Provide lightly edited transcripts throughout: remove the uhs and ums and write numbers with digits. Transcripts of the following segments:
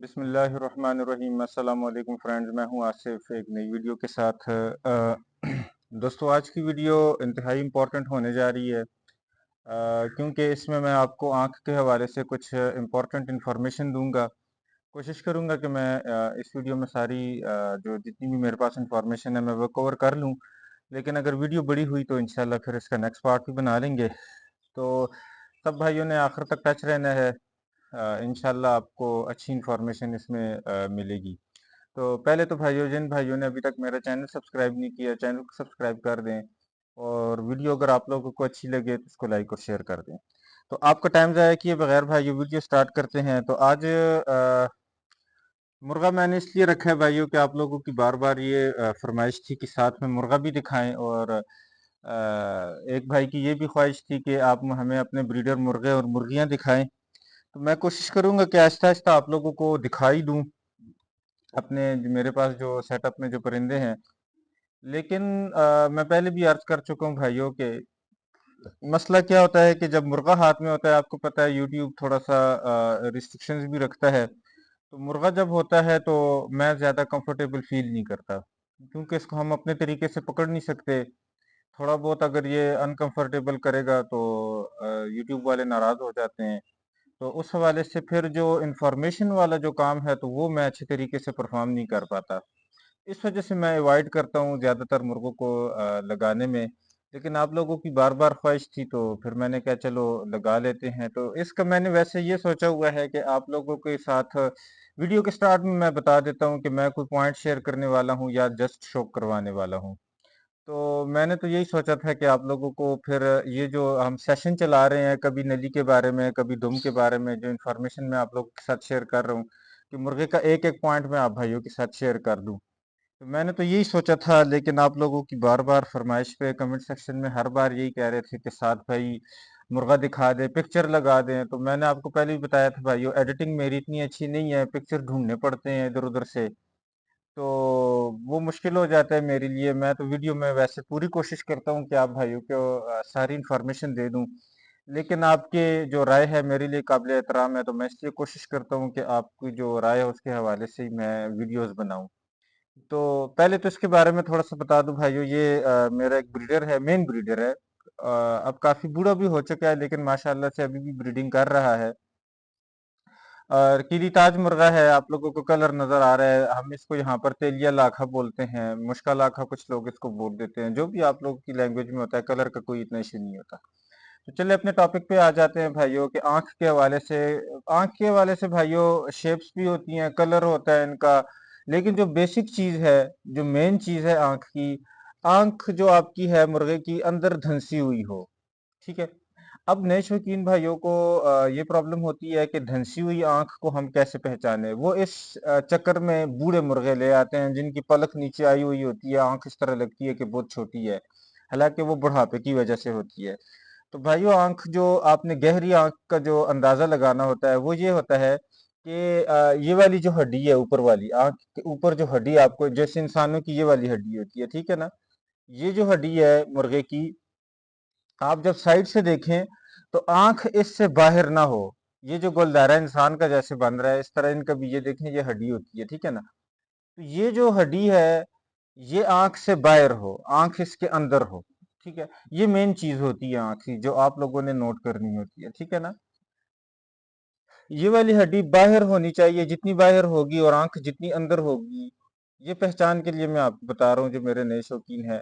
بسم اللہ الرحمن الرحیم۔ السلام علیکم فرینڈز، میں ہوں آصف ایک نئی ویڈیو کے ساتھ۔ دوستو، آج کی ویڈیو انتہائی امپورٹنٹ ہونے جا رہی ہے کیونکہ اس میں آپ کو آنکھ کے حوالے سے کچھ امپورٹنٹ انفارمیشن دوں گا۔ کوشش کروں گا کہ میں اس ویڈیو میں ساری جو جتنی بھی میرے پاس انفارمیشن ہے میں وہ کور کر لوں، لیکن اگر ویڈیو بڑی ہوئی تو انشاءاللہ پھر اس کا نیکسٹ پارٹ بھی بنا لیں گے۔ تو سب بھائیوں نے آخر تک ٹچ رہنا ہے، انشاءاللہ آپ کو اچھی انفارمیشن اس میں ملے گی۔ تو پہلے تو جن بھائیوں نے ابھی تک میرا چینل سبسکرائب نہیں کیا، چینل کو سبسکرائب کر دیں، اور ویڈیو اگر آپ لوگوں کو اچھی لگے تو اس کو لائک اور شیئر کر دیں۔ تو آپ کا ٹائم ضائع کیے بغیر بھائیو ویڈیو سٹارٹ کرتے ہیں۔ تو آج مرغہ میں نے اس لیے رکھا ہے بھائیو کہ آپ لوگوں کی بار بار یہ فرمائش تھی کہ ساتھ میں مرغہ بھی دکھائیں، اور ایک بھائی کی یہ بھی خواہش تھی کہ آپ ہمیں اپنے بریڈر مرغے اور مرغیاں دکھائیں۔ تو میں کوشش کروں گا کہ آہستہ آہستہ آپ لوگوں کو دکھائی دوں اپنے میرے پاس جو سیٹ اپ میں جو پرندے ہیں، لیکن میں پہلے بھی عرض کر چکا ہوں بھائیوں کہ مسئلہ کیا ہوتا ہے کہ جب مرغہ ہاتھ میں ہوتا ہے، آپ کو پتہ ہے یوٹیوب تھوڑا سا ریسٹرکشنز بھی رکھتا ہے، تو مرغہ جب ہوتا ہے تو میں زیادہ کمفرٹیبل فیل نہیں کرتا، کیونکہ اس کو ہم اپنے طریقے سے پکڑ نہیں سکتے۔ تھوڑا بہت اگر یہ انکمفرٹیبل کرے گا تو یوٹیوب والے ناراض ہو جاتے ہیں۔ تو اس حوالے سے پھر جو انفارمیشن والا جو کام ہے تو وہ میں اچھے طریقے سے پرفارم نہیں کر پاتا، اس وجہ سے میں ایوائڈ کرتا ہوں زیادہ تر مرغوں کو لگانے میں۔ لیکن آپ لوگوں کی بار بار خواہش تھی تو پھر میں نے کہا چلو لگا لیتے ہیں۔ تو اس کا میں نے ویسے یہ سوچا ہوا ہے کہ آپ لوگوں کے ساتھ ویڈیو کے سٹارٹ میں بتا دیتا ہوں کہ میں کوئی پوائنٹ شیئر کرنے والا ہوں یا جسٹ شو کروانے والا ہوں۔ تو میں نے تو یہی سوچا تھا کہ آپ لوگوں کو پھر یہ جو ہم سیشن چلا رہے ہیں، کبھی نلی کے بارے میں، کبھی دم کے بارے میں، جو انفارمیشن میں آپ لوگوں کے ساتھ شیئر کر رہا ہوں، کہ مرغے کا ایک ایک پوائنٹ میں آپ بھائیوں کے ساتھ شیئر کر دوں۔ تو میں نے تو یہی سوچا تھا، لیکن آپ لوگوں کی بار بار فرمائش پہ کمنٹ سیکشن میں ہر بار یہی کہہ رہے تھے کہ ساتھ بھائی مرغہ دکھا دیں، پکچر لگا دیں۔ تو میں نے آپ کو پہلے بھی بتایا تھا بھائیو، ایڈیٹنگ میری اتنی اچھی نہیں ہے، پکچر ڈھونڈنے پڑتے ہیں ادھر ادھر سے، تو وہ مشکل ہو جاتا ہے میرے لیے۔ میں تو ویڈیو میں ویسے پوری کوشش کرتا ہوں کہ آپ بھائیوں کو ساری انفارمیشن دے دوں، لیکن آپ کے جو رائے ہے میرے لیے قابل احترام ہے، تو میں اس لیے کوشش کرتا ہوں کہ آپ کی جو رائے ہے اس کے حوالے سے ہی میں ویڈیوز بناؤں۔ تو پہلے تو اس کے بارے میں تھوڑا سا بتا دوں بھائیو، یہ میرا ایک بریڈر ہے، مین بریڈر ہے، اب کافی بوڑھا بھی ہو چکا ہے لیکن ماشاءاللہ سے ابھی بھی بریڈنگ کر رہا ہے، اور کیلی تاج مرغہ ہے۔ آپ لوگوں کو کلر نظر آ رہا ہے، ہم اس کو یہاں پر تیلیا لاکھا بولتے ہیں، مشکا لاکھا کچھ لوگ اس کو بول دیتے ہیں، جو بھی آپ لوگوں کی لینگویج میں ہوتا ہے، کلر کا کوئی اتنا ایشو نہیں ہوتا۔ تو چلے اپنے ٹاپک پہ آ جاتے ہیں بھائیوں، کہ آنکھ کے حوالے سے بھائیوں شیپس بھی ہوتی ہیں، کلر ہوتا ہے ان کا، لیکن جو بیسک چیز ہے، جو مین چیز ہے آنکھ کی، آنکھ جو آپ کی ہے مرغے کی اندر دھنسی ہوئی ہو، ٹھیک ہے۔ اب نئے شوقین بھائیوں کو یہ پرابلم ہوتی ہے کہ دھنسی ہوئی آنکھ کو ہم کیسے پہچانے۔ وہ اس چکر میں بوڑھے مرغے لے آتے ہیں جن کی پلک نیچے آئی ہوئی ہوتی ہے، آنکھ اس طرح لگتی ہے کہ بہت چھوٹی ہے، حالانکہ وہ بڑھاپے کی وجہ سے ہوتی ہے۔ تو بھائیو، آنکھ جو آپ نے گہری آنکھ کا جو اندازہ لگانا ہوتا ہے وہ یہ ہوتا ہے کہ یہ والی جو ہڈی ہے، اوپر والی آنکھ کے اوپر جو ہڈی آپ کو، جیسے انسانوں کی یہ والی ہڈی ہوتی ہے، ٹھیک ہے نا، یہ جو ہڈی ہے مرغے کی، آپ جب سائڈ سے دیکھیں تو آنکھ اس سے باہر نہ ہو، یہ جو گلدارہ انسان کا جیسے بن رہا ہے اس طرح ان کا بھی یہ دیکھیں، یہ ہڈی ہوتی ہے، ٹھیک ہے نا۔ تو یہ جو ہڈی ہے یہ آنکھ سے باہر ہو، آنکھ اس کے اندر ہو، ٹھیک ہے۔ یہ مین چیز ہوتی ہے آنکھ کی، جو آپ لوگوں نے نوٹ کرنی ہوتی ہے، ٹھیک ہے نا۔ یہ والی ہڈی باہر ہونی چاہیے، جتنی باہر ہوگی اور آنکھ جتنی اندر ہوگی، یہ پہچان کے لیے میں آپ کو بتا رہا ہوں جو میرے نئے شوقین ہیں،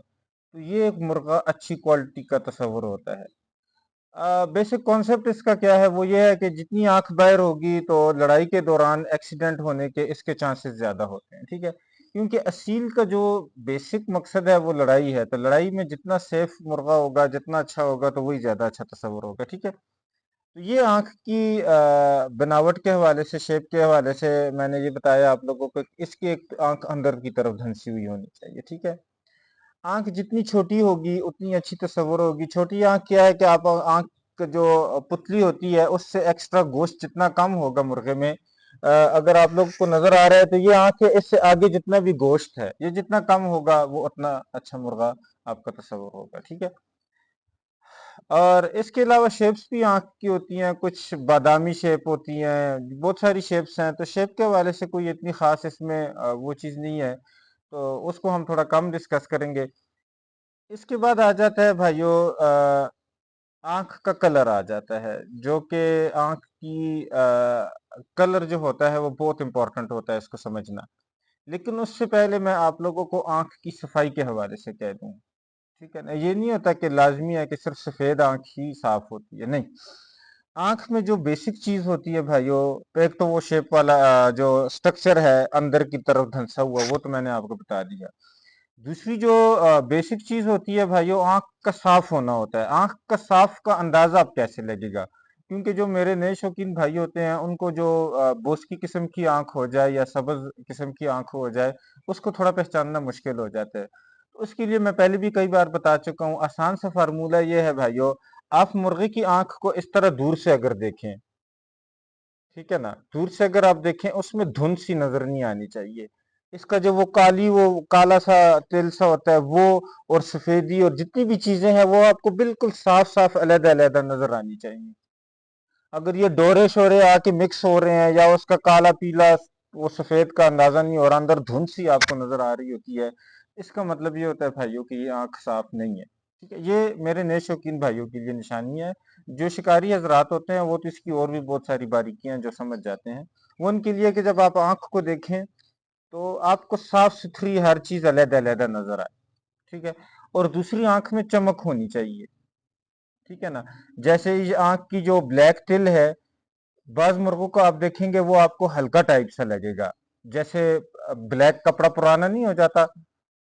تو یہ ایک مرغہ اچھی کوالٹی کا تصور ہوتا ہے۔ بیسک کانسیپٹ اس کا کیا ہے، وہ یہ ہے کہ جتنی آنکھ باہر ہوگی تو لڑائی کے دوران ایکسیڈنٹ ہونے کے اس کے چانسز زیادہ ہوتے ہیں، ٹھیک ہے، کیونکہ اصیل کا جو بیسک مقصد ہے وہ لڑائی ہے، تو لڑائی میں جتنا سیف مرغہ ہوگا، جتنا اچھا ہوگا، تو وہی زیادہ اچھا تصور ہوگا، ٹھیک ہے۔ تو یہ آنکھ کی بناوٹ کے حوالے سے، شیپ کے حوالے سے میں نے یہ بتایا آپ لوگوں کو، اس کی ایک آنکھ اندر کی طرف دھنسی ہوئی ہونی چاہیے، ٹھیک ہے۔ آنکھ جتنی چھوٹی ہوگی اتنی اچھی تصور ہوگی۔ چھوٹی آنکھ کیا ہے کہ آپ آنکھ جو پتلی ہوتی ہے اس سے ایکسٹرا گوشت جتنا کم ہوگا مرغے میں، اگر آپ لوگ کو نظر آ رہا ہے تو یہ آنکھ ہے، اس سے آگے جتنا بھی گوشت ہے یہ جتنا کم ہوگا وہ اتنا اچھا مرغہ آپ کا تصور ہوگا، ٹھیک ہے۔ اور اس کے علاوہ شیپس بھی آنکھ کی ہوتی ہیں، کچھ بادامی شیپ ہوتی ہیں، بہت ساری شیپس ہیں، تو شیپ کے حوالے سے کوئی اتنی خاص اس میں وہ چیز نہیں ہے، تو اس کو ہم تھوڑا کم ڈسکس کریں گے۔ اس کے بعد آ جاتا ہے بھائیو آنکھ کا کلر آ جاتا ہے، جو کہ آنکھ کی کلر جو ہوتا ہے وہ بہت امپورٹنٹ ہوتا ہے اس کو سمجھنا۔ لیکن اس سے پہلے میں آپ لوگوں کو آنکھ کی صفائی کے حوالے سے کہہ دوں، ٹھیک ہے نا؟ یہ نہیں ہوتا کہ لازمی ہے کہ صرف سفید آنکھ ہی صاف ہوتی ہے، نہیں۔ آنکھ میں جو بیسک چیز ہوتی ہے بھائیو، ایک تو وہ شیپ والا جو سٹرکچر ہے اندر کی طرف دھنسا ہوا، وہ تو میں نے آپ کو بتا دیا۔ دوسری جو بیسک چیز ہوتی ہے بھائیو، آنکھ کا صاف ہونا ہوتا ہے۔ آنکھ کا صاف کا اندازہ آپ کیسے لگے گا؟ کیونکہ جو میرے نئے شوقین بھائی ہوتے ہیں، ان کو جو بوسکی قسم کی آنکھ ہو جائے یا سبز قسم کی آنکھ ہو جائے، اس کو تھوڑا پہچاننا مشکل ہو جاتا ہے۔ تو اس کے لیے میں پہلے بھی کئی بار بتا چکا ہوں، آسان سا فارمولہ یہ ہے بھائیو، آپ مرغے کی آنکھ کو اس طرح دور سے اگر دیکھیں، ٹھیک ہے نا، دور سے اگر آپ دیکھیں، اس میں دھند سی نظر نہیں آنی چاہیے۔ اس کا جو وہ کالا سا تل سا ہوتا ہے وہ، اور سفیدی اور جتنی بھی چیزیں ہیں وہ آپ کو بالکل صاف صاف علیحدہ علیحدہ نظر آنی چاہیے۔ اگر یہ ڈورے شورے آ کے مکس ہو رہے ہیں، یا اس کا کالا پیلا وہ سفید کا اندازہ نہیں ہو رہا، اندر دھند سی آپ کو نظر آ رہی ہوتی ہے، اس کا مطلب یہ ہوتا ہے بھائیوں کہ یہ آنکھ صاف نہیں ہے، ٹھیک ہے؟ یہ میرے نئے شوقین بھائیوں کے لیے نشانی ہے۔ جو شکاری حضرات ہوتے ہیں وہ تو اس کی اور بھی بہت ساری باریکیاں جو سمجھ جاتے ہیں، وہ ان کے لیے کہ جب آپ آنکھ کو دیکھیں تو آپ کو صاف ستھری ہر چیز علیحدہ علیحدہ نظر آئے، ٹھیک ہے؟ اور دوسری آنکھ میں چمک ہونی چاہیے، ٹھیک ہے نا؟ جیسے یہ آنکھ کی جو بلیک ٹل ہے، بعض مرغوں کو آپ دیکھیں گے وہ آپ کو ہلکا ٹائپ سا لگے گا، جیسے بلیک کپڑا پرانا نہیں ہو جاتا،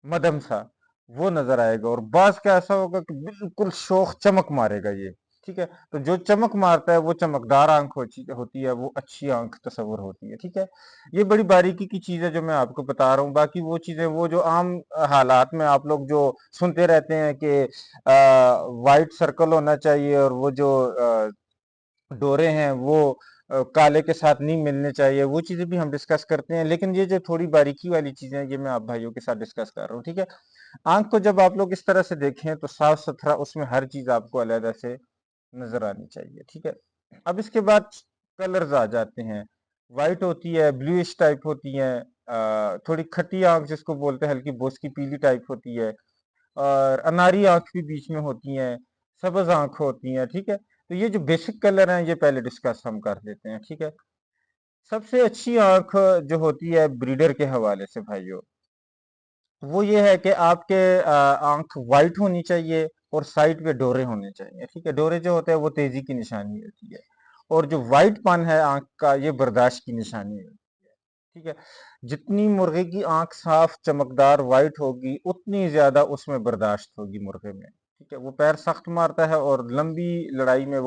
مدم سا، وہ نظر آئے گا۔ اور بعض کا ایسا ہوگا کہ بالکل شوخ چمک مارے گا یہ، ٹھیک ہے؟ تو جو چمک مارتا ہے وہ چمکدار آنکھ ہوتی ہے، وہ اچھی آنکھ تصور ہوتی ہے، ٹھیک ہے؟ یہ بڑی باریکی کی چیز ہے جو میں آپ کو بتا رہا ہوں۔ باقی وہ چیزیں وہ جو عام حالات میں آپ لوگ جو سنتے رہتے ہیں کہ وائٹ سرکل ہونا چاہیے، اور وہ جو ڈورے ہیں وہ کالے کے ساتھ نہیں ملنے چاہیے، وہ چیزیں بھی ہم ڈسکس کرتے ہیں۔ لیکن یہ جو تھوڑی باریکی والی چیزیں ہیں، یہ میں آپ بھائیوں کے ساتھ ڈسکس کر رہا ہوں، ٹھیک ہے؟ آنکھ کو جب آپ لوگ اس طرح سے دیکھیں تو صاف ستھرا اس میں ہر چیز آپ کو علیحدہ سے نظر آنی چاہیے، ٹھیک ہے؟ اب اس کے بعد کلرز آ جاتے ہیں۔ وائٹ ہوتی ہے، بلیوش ٹائپ ہوتی ہیں، تھوڑی کھٹی آنکھ جس کو بولتے ہیں، ہلکی بوسکی پیلی ٹائپ ہوتی ہے، اور اناری آنکھ بھی بیچ میں ہوتی ہیں، سبز آنکھ ہوتی ہیں، ٹھیک ہے؟ تو یہ جو بیسک کلر ہیں یہ پہلے ڈسکس ہم کر دیتے ہیں، ٹھیک ہے؟ سب سے اچھی آنکھ جو ہوتی ہے بریڈر کے حوالے سے بھائیو، وہ یہ ہے کہ آپ کے آنکھ وائٹ ہونی چاہیے، اور سائڈ پہ ڈورے ہونے چاہیے، ٹھیک ہے؟ ڈورے جو ہوتے ہیں وہ تیزی کی نشانی ہوتی ہے، اور جو وائٹ پن ہے آنکھ کا، یہ برداشت کی نشانی ہوتی ہے، ٹھیک ہے؟ جتنی مرغے کی آنکھ صاف چمکدار وائٹ ہوگی، اتنی زیادہ اس میں برداشت ہوگی مرغے میں، ٹھیک ہے؟ وہ پیر سخت مارتا ہے، اور لمبی لڑائی میں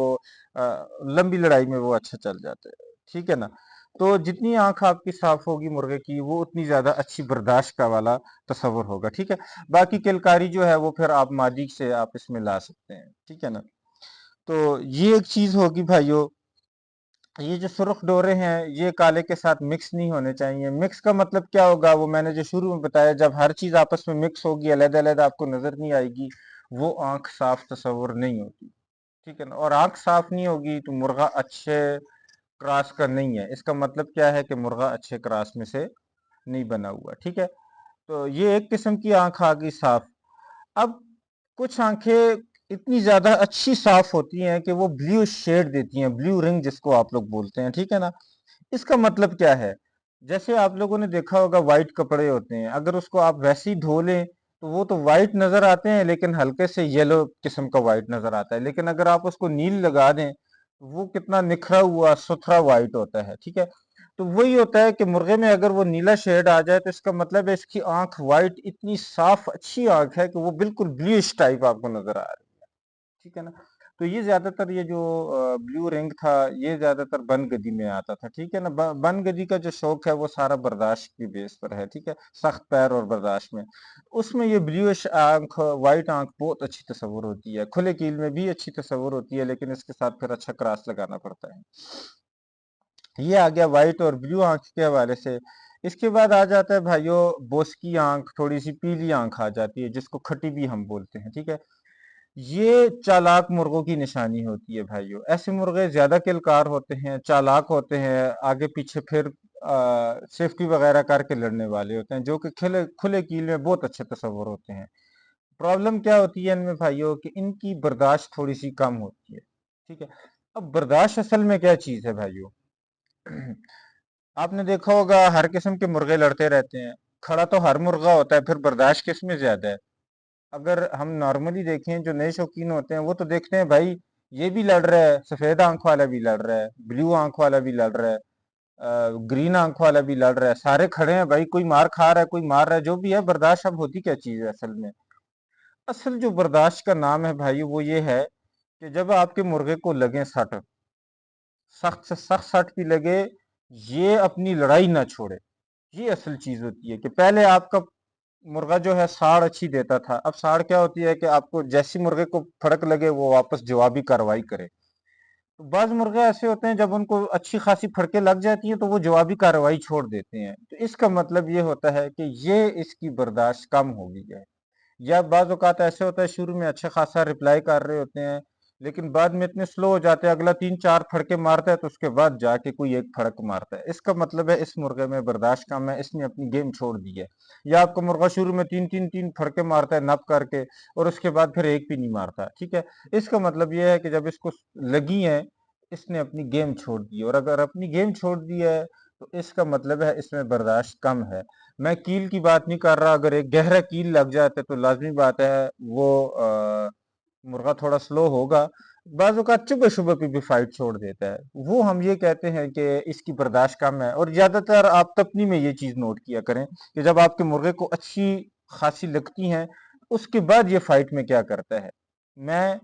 وہ اچھا چل جاتا ہے، ٹھیک ہے نا؟ تو جتنی آنکھ آپ کی صاف ہوگی مرغے کی، وہ اتنی زیادہ اچھی برداشت کا والا تصور ہوگا، ٹھیک ہے؟ باقی کلکاری جو ہے وہ پھر آپ ماجی سے آپ اس میں لا سکتے ہیں، ٹھیک ہے نا؟ تو یہ ایک چیز ہوگی بھائیو۔ یہ جو سرخ ڈورے ہیں یہ کالے کے ساتھ مکس نہیں ہونے چاہیے۔ مکس کا مطلب کیا ہوگا؟ وہ میں نے جو شروع میں بتایا، جب ہر چیز آپس میں مکس ہوگی، علیحدہ علیحدہ آپ کو نظر نہیں آئے گی، وہ آنکھ صاف تصور نہیں ہوتی، ٹھیک ہے نا؟ اور آنکھ صاف نہیں ہوگی تو مرغہ اچھے کراس کا نہیں ہے۔ اس کا مطلب کیا ہے کہ مرغہ اچھے کراس میں سے نہیں بنا ہوا، ٹھیک ہے؟ تو یہ ایک قسم کی آنکھ آ گئی صاف۔ اب کچھ آنکھیں اتنی زیادہ اچھی صاف ہوتی ہیں کہ وہ بلیو شیڈ دیتی ہیں، بلیو رنگ جس کو آپ لوگ بولتے ہیں، ٹھیک ہے نا؟ اس کا مطلب کیا ہے؟ جیسے آپ لوگوں نے دیکھا ہوگا وائٹ کپڑے ہوتے ہیں، اگر اس کو آپ ویسے ہی دھو لیں تو وہ تو وائٹ نظر آتے ہیں، لیکن ہلکے سے یلو قسم کا وائٹ نظر آتا ہے۔ لیکن اگر آپ اس کو نیل لگا دیں تو وہ کتنا نکھرا ہوا ستھرا وائٹ ہوتا ہے، ٹھیک ہے؟ تو وہی ہوتا ہے کہ مرغے میں اگر وہ نیلا شیڈ آ جائے تو اس کا مطلب ہے اس کی آنکھ وائٹ اتنی صاف اچھی آنکھ ہے کہ وہ بالکل بلیوش ٹائپ آپ کو نظر آ رہی ہے، ٹھیک ہے نا؟ تو یہ زیادہ تر یہ جو بلیو رنگ تھا یہ زیادہ تر بن گدی میں آتا تھا، ٹھیک ہے نا؟ بن گدی کا جو شوق ہے وہ سارا برداشت کی بیس پر ہے، ٹھیک ہے؟ سخت پیر اور برداشت میں، اس میں یہ بلیوش آنکھ وائٹ آنکھ بہت اچھی تصور ہوتی ہے، کھلے کیل میں بھی اچھی تصور ہوتی ہے، لیکن اس کے ساتھ پھر اچھا کراس لگانا پڑتا ہے۔ یہ آ گیا وائٹ اور بلیو آنکھ کے حوالے سے۔ اس کے بعد آ جاتا ہے بھائیو بوسکی آنکھ، تھوڑی سی پیلی آنکھ آ جاتی ہے، جس کو کھٹی بھی ہم بولتے ہیں، ٹھیک ہے؟ یہ چالاک مرغوں کی نشانی ہوتی ہے بھائیو۔ ایسے مرغے زیادہ کلکار ہوتے ہیں، چالاک ہوتے ہیں، آگے پیچھے پھر سیفٹی وغیرہ کر کے لڑنے والے ہوتے ہیں، جو کہ کھلے کیل میں بہت اچھے تصور ہوتے ہیں۔ پرابلم کیا ہوتی ہے ان میں بھائیو کہ ان کی برداشت تھوڑی سی کم ہوتی ہے، ٹھیک ہے۔ اب برداشت اصل میں کیا چیز ہے بھائیو؟ آپ نے دیکھا ہوگا ہر قسم کے مرغے لڑتے رہتے ہیں، کھڑا تو ہر مرغہ ہوتا ہے، پھر برداشت کس میں زیادہ ہے؟ اگر ہم نارملی دیکھیں، جو نئے شوقین ہوتے ہیں وہ تو دیکھتے ہیں بھائی یہ بھی لڑ رہا ہے، سفید آنکھ والا بھی لڑ رہا ہے، بلیو آنکھ والا بھی لڑ رہا ہے، گرین آنکھ والا بھی لڑ رہا ہے، سارے کھڑے ہیں بھائی، کوئی مار کھا رہا ہے، کوئی مار رہا ہے، جو بھی ہے۔ برداشت اب ہوتی کیا چیز ہے اصل میں؟ اصل جو برداشت کا نام ہے بھائی وہ یہ ہے کہ جب آپ کے مرغے کو لگے سٹ، سخت سے سخت سٹ بھی لگے، یہ اپنی لڑائی نہ چھوڑے۔ یہ اصل چیز ہوتی ہے کہ پہلے آپ کا مرغا جو ہے ساڑ اچھی دیتا تھا، اب ساڑ کیا ہوتی ہے کہ آپ کو جیسی مرغے کو پھڑک لگے وہ واپس جوابی کارروائی کرے۔ تو بعض مرغے ایسے ہوتے ہیں جب ان کو اچھی خاصی پھڑکیں لگ جاتی ہیں تو وہ جوابی کارروائی چھوڑ دیتے ہیں، تو اس کا مطلب یہ ہوتا ہے کہ یہ اس کی برداشت کم ہو گئی ہے۔ یا بعض اوقات ایسے ہوتا ہے شروع میں اچھا خاصا رپلائی کر رہے ہوتے ہیں، لیکن بعد میں اتنے سلو ہو جاتے ہیں، اگلا 3 4 پھڑکے مارتا ہے تو اس کے بعد جا کے کوئی ایک پھڑک مارتا ہے۔ اس کا مطلب ہے اس مرغے میں برداشت کم ہے، اس نے اپنی گیم چھوڑ دی ہے۔ یا آپ کا مرغا شروع میں 3 3 3 پھڑکے مارتا ہے نپ کر کے، اور اس کے بعد پھر ایک بھی نہیں مارتا، ٹھیک ہے۔ اس کا مطلب یہ ہے کہ جب اس کو لگی ہے اس نے اپنی گیم چھوڑ دی ہے، اور اگر اپنی گیم چھوڑ دی ہے تو اس کا مطلب ہے اس میں برداشت کم ہے۔ میں کیل کی بات نہیں کر رہا، اگر ایک گہرا کیل لگ جاتا ہے تو لازمی بات ہے وہ مرغا تھوڑا سلو ہوگا، بعض اوقات چبے شبے پہ بھی فائٹ چھوڑ دیتا ہے، وہ ہم یہ کہتے ہیں کہ اس کی برداشت کم ہے۔ اور زیادہ تر آپ تپنی میں یہ چیز نوٹ کیا کریں کہ جب آپ کے مرغے کو اچھی خاصی لگتی ہیں اس کے بعد یہ فائٹ میں کیا کرتا ہے۔ میں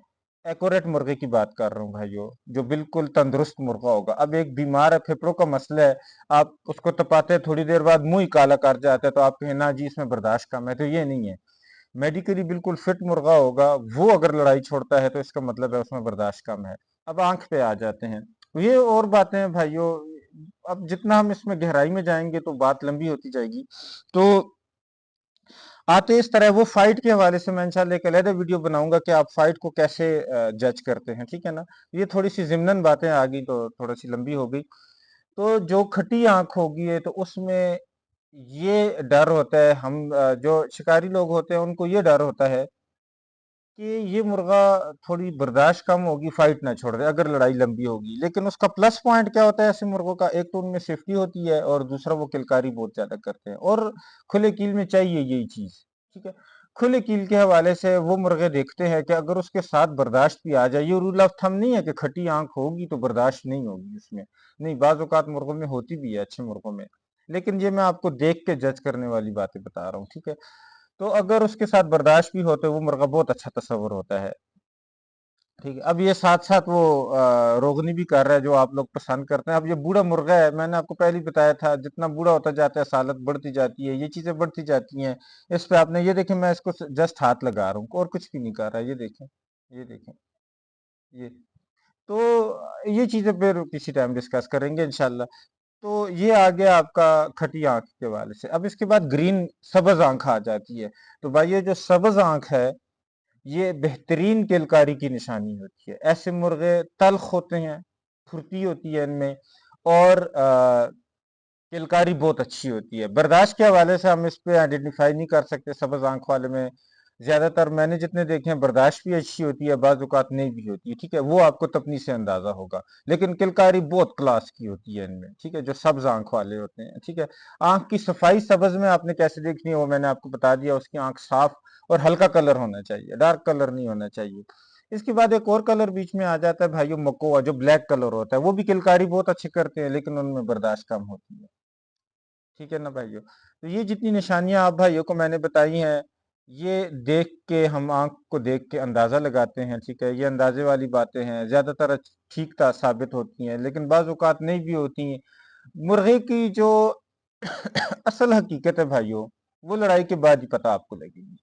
ایکوریٹ مرغے کی بات کر رہا ہوں بھائیو، جو بالکل تندرست مرغا ہوگا۔ اب ایک بیمار ہے، پھیپڑوں کا مسئلہ ہے، آپ اس کو تپاتے ہیں تھوڑی دیر بعد منہ ہی کالا کر جاتا ہے تو آپ کہیں نا جی اس میں برداشت کم ہے، تو یہ نہیں ہے۔ میڈیکلی بالکل فٹ مرغا ہوگا، وہ اگر لڑائی چھوڑتا ہے تو اس کا مطلب ہے اس میں برداشت کم ہے۔ اب آنکھ پہ آ جاتے ہیں، یہ اور باتیں ہیں بھائیو، اب جتنا ہم اس میں گہرائی میں جائیں گے تو بات لمبی ہوتی جائے گی۔ تو آتے اس طرح وہ فائٹ کے حوالے سے میں انشاءاللہ ایک علیحدہ ویڈیو بناؤں گا کہ آپ فائٹ کو کیسے جج کرتے ہیں، ٹھیک ہے نا۔ یہ تھوڑی سی ضمناً باتیں آ گئی تو تھوڑا سی لمبی ہو گئی۔ تو جو کھٹی آنکھ ہوگی ہے تو اس میں یہ ڈر ہوتا ہے، ہم جو شکاری لوگ ہوتے ہیں ان کو یہ ڈر ہوتا ہے کہ یہ مرغا تھوڑی برداشت کم ہوگی، فائٹ نہ چھوڑ دے اگر لڑائی لمبی ہوگی۔ لیکن اس کا پلس پوائنٹ کیا ہوتا ہے ایسے مرغوں کا؟ ایک تو ان میں سیفٹی ہوتی ہے، اور دوسرا وہ کلکاری بہت زیادہ کرتے ہیں، اور کھلے کیل میں چاہیے یہی چیز، ٹھیک ہے۔ کھلے کیل کے حوالے سے وہ مرغے دیکھتے ہیں کہ اگر اس کے ساتھ برداشت بھی آ جائے، یہ رول آف تھم نہیں ہے کہ کھٹی آنکھ ہوگی تو برداشت نہیں ہوگی اس میں، نہیں، بعض اوقات مرغوں میں ہوتی بھی ہے، اچھے مرغوں میں، لیکن یہ میں آپ کو دیکھ کے جج کرنے والی باتیں بتا رہا ہوں، ٹھیک ہے۔ تو اگر اس کے ساتھ برداشت بھی ہوتے وہ مرغہ بہت اچھا تصور ہوتا ہے، ٹھیک ہے۔ اب یہ ساتھ ساتھ وہ روغنی بھی کر رہا ہے جو آپ لوگ پسند کرتے ہیں۔ اب یہ بوڑھا مرغہ ہے، میں نے آپ کو پہلے ہی بتایا تھا، جتنا بوڑھا ہوتا جاتا ہے سالت بڑھتی جاتی ہے، یہ چیزیں بڑھتی جاتی ہیں۔ اس پہ آپ نے یہ دیکھیں، میں اس کو جسٹ ہاتھ لگا رہا ہوں اور کچھ بھی نہیں کر رہا، یہ دیکھیں، یہ دیکھیں، یہ تو یہ چیزیں پھر کسی ٹائم ڈسکس کریں گے انشاءاللہ۔ تو یہ آ گیا آپ کا کھٹی آنکھ کے والے سے۔ اب اس کے بعد گرین سبز آنکھ آ جاتی ہے۔ تو بھائی یہ جو سبز آنکھ ہے یہ بہترین کلکاری کی نشانی ہوتی ہے۔ ایسے مرغے تلخ ہوتے ہیں، پھرتی ہوتی ہے ان میں، اور کلکاری بہت اچھی ہوتی ہے۔ برداشت کے حوالے سے ہم اس پہ آئیڈینٹیفائی نہیں کر سکتے، سبز آنکھ والے میں زیادہ تر میں نے جتنے دیکھے ہیں برداشت بھی اچھی ہوتی ہے، بعض اوقات نہیں بھی ہوتی ہے، ٹھیک ہے، وہ آپ کو تپنی سے اندازہ ہوگا، لیکن کلکاری بہت کلاس کی ہوتی ہے ان میں، ٹھیک ہے، جو سبز آنکھ والے ہوتے ہیں، ٹھیک ہے۔ آنکھ کی صفائی سبز میں آپ نے کیسے دیکھنی ہے وہ میں نے آپ کو بتا دیا، اس کی آنکھ صاف اور ہلکا کلر ہونا چاہیے، ڈارک کلر نہیں ہونا چاہیے۔ اس کے بعد ایک اور کلر بیچ میں آ جاتا ہے بھائیو، مکوا، جو بلیک کلر ہوتا ہے، وہ بھی کلکاری بہت اچھے کرتے ہیں لیکن ان میں برداشت کم ہوتی ہے، ٹھیک ہے نا بھائیو۔ تو یہ جتنی نشانیاں آپ بھائیوں کو میں نے بتائی ہیں، یہ دیکھ کے ہم آنکھ کو دیکھ کے اندازہ لگاتے ہیں، ٹھیک ہے، یہ اندازے والی باتیں ہیں، زیادہ تر ٹھیک ثابت ہوتی ہیں لیکن بعض اوقات نہیں بھی ہوتی ہیں۔ مرغے کی جو اصل حقیقت ہے بھائیو، وہ لڑائی کے بعد ہی پتہ آپ کو لگے گی،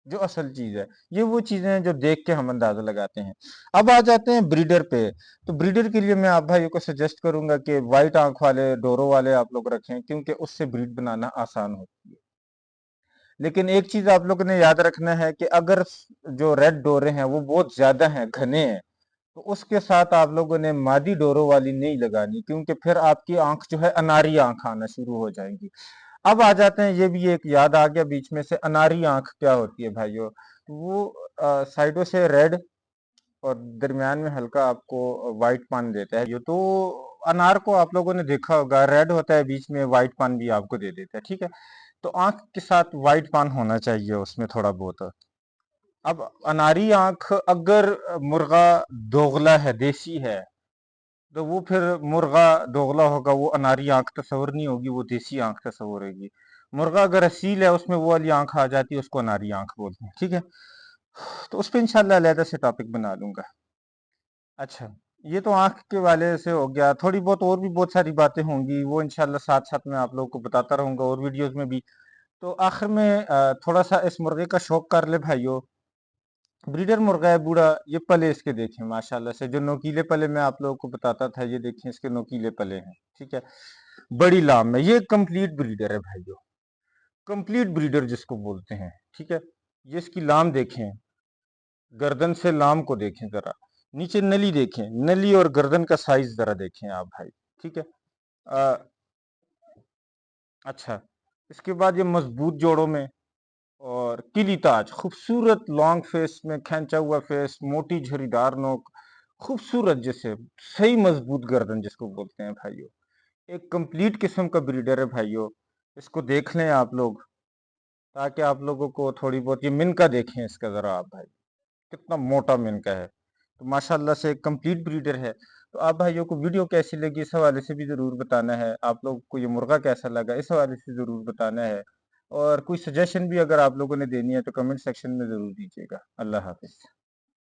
جو اصل چیز ہے۔ یہ وہ چیزیں ہیں جو دیکھ کے ہم اندازہ لگاتے ہیں۔ اب آ جاتے ہیں بریڈر پہ۔ تو بریڈر کے لیے میں آپ بھائیوں کو سجیسٹ کروں گا کہ وائٹ آنکھ والے ڈورو والے آپ لوگ رکھیں، کیونکہ اس سے بریڈ بنانا آسان ہوتی ہے۔ لیکن ایک چیز آپ لوگوں نے یاد رکھنا ہے کہ اگر جو ریڈ ڈورے ہیں وہ بہت زیادہ ہیں، گھنے ہیں، تو اس کے ساتھ آپ لوگوں نے مادی ڈوروں والی نہیں لگانی، کیونکہ پھر آپ کی آنکھ جو ہے اناری آنکھ آنا شروع ہو جائیں گی۔ اب آ جاتے ہیں، یہ بھی ایک یاد آ گیا بیچ میں سے، اناری آنکھ کیا ہوتی ہے بھائیو؟ وہ سائڈوں سے ریڈ اور درمیان میں ہلکا آپ کو وائٹ پان دیتا ہے، یہ تو انار کو آپ لوگوں نے دیکھا ہوگا، ریڈ ہوتا ہے بیچ میں، وائٹ پان بھی آپ کو دے دیتا ہے، ٹھیک ہے؟ تو آنکھ کے ساتھ وائٹ پان ہونا چاہیے اس میں تھوڑا بہت۔ اب اناری آنکھ اگر مرغا دوغلا ہے، دیسی ہے، تو وہ پھر مرغا دوغلا ہوگا، وہ اناری آنکھ تصور نہیں ہوگی، وہ دیسی آنکھ تصور ہوگی۔ مرغا اگر اصیل ہے، اس میں وہ والی آنکھ آ جاتی ہے، اس کو اناری آنکھ بولتے ہیں، ٹھیک ہے؟ تو اس پہ انشاءاللہ علیحدہ سے ٹاپک بنا لوں گا۔ اچھا، یہ تو آنکھ کے والے سے ہو گیا، تھوڑی بہت اور بھی بہت ساری باتیں ہوں گی، وہ انشاءاللہ ساتھ ساتھ میں آپ لوگوں کو بتاتا رہوں گا اور ویڈیوز میں بھی۔ تو آخر میں تھوڑا سا اس مرغے کا شوق کر لے بھائیو، بریڈر مرغا ہے بوڑھا، یہ پلے اس کے دیکھیں ماشاءاللہ سے، جو نوکیلے پلے میں آپ لوگوں کو بتاتا تھا، یہ دیکھیں اس کے نوکیلے پلے ہیں، ٹھیک ہے؟ بڑی لام میں، یہ کمپلیٹ بریڈر ہے بھائیو، کمپلیٹ بریڈر جس کو بولتے ہیں، ٹھیک ہے؟ یہ اس کی لام دیکھیں، گردن سے لام کو دیکھیں ذرا، نیچے نلی دیکھیں، نلی اور گردن کا سائز ذرا دیکھیں آپ بھائی، ٹھیک ہے؟ آ، اچھا، اس کے بعد یہ مضبوط جوڑوں میں، اور کلی تاج، خوبصورت لانگ فیس میں کھینچا ہوا فیس، موٹی جھری دار نوک، خوبصورت جیسے، صحیح مضبوط گردن جس کو بولتے ہیں بھائیو، ایک کمپلیٹ قسم کا بریڈر ہے بھائیو، اس کو دیکھ لیں آپ لوگ، تاکہ آپ لوگوں کو تھوڑی بہت، یہ من کا دیکھیں اس کا ذرا آپ بھائی، کتنا موٹا من کا ہے، تو ماشاءاللہ سے ایک کمپلیٹ بریڈر ہے۔ تو آپ بھائیوں کو ویڈیو کیسی لگی اس حوالے سے بھی ضرور بتانا ہے، آپ لوگ کو یہ مرغا کیسا لگا اس حوالے سے ضرور بتانا ہے، اور کوئی سجیشن بھی اگر آپ لوگوں نے دینی ہے تو کمنٹ سیکشن میں ضرور دیجیے گا۔ اللہ حافظ۔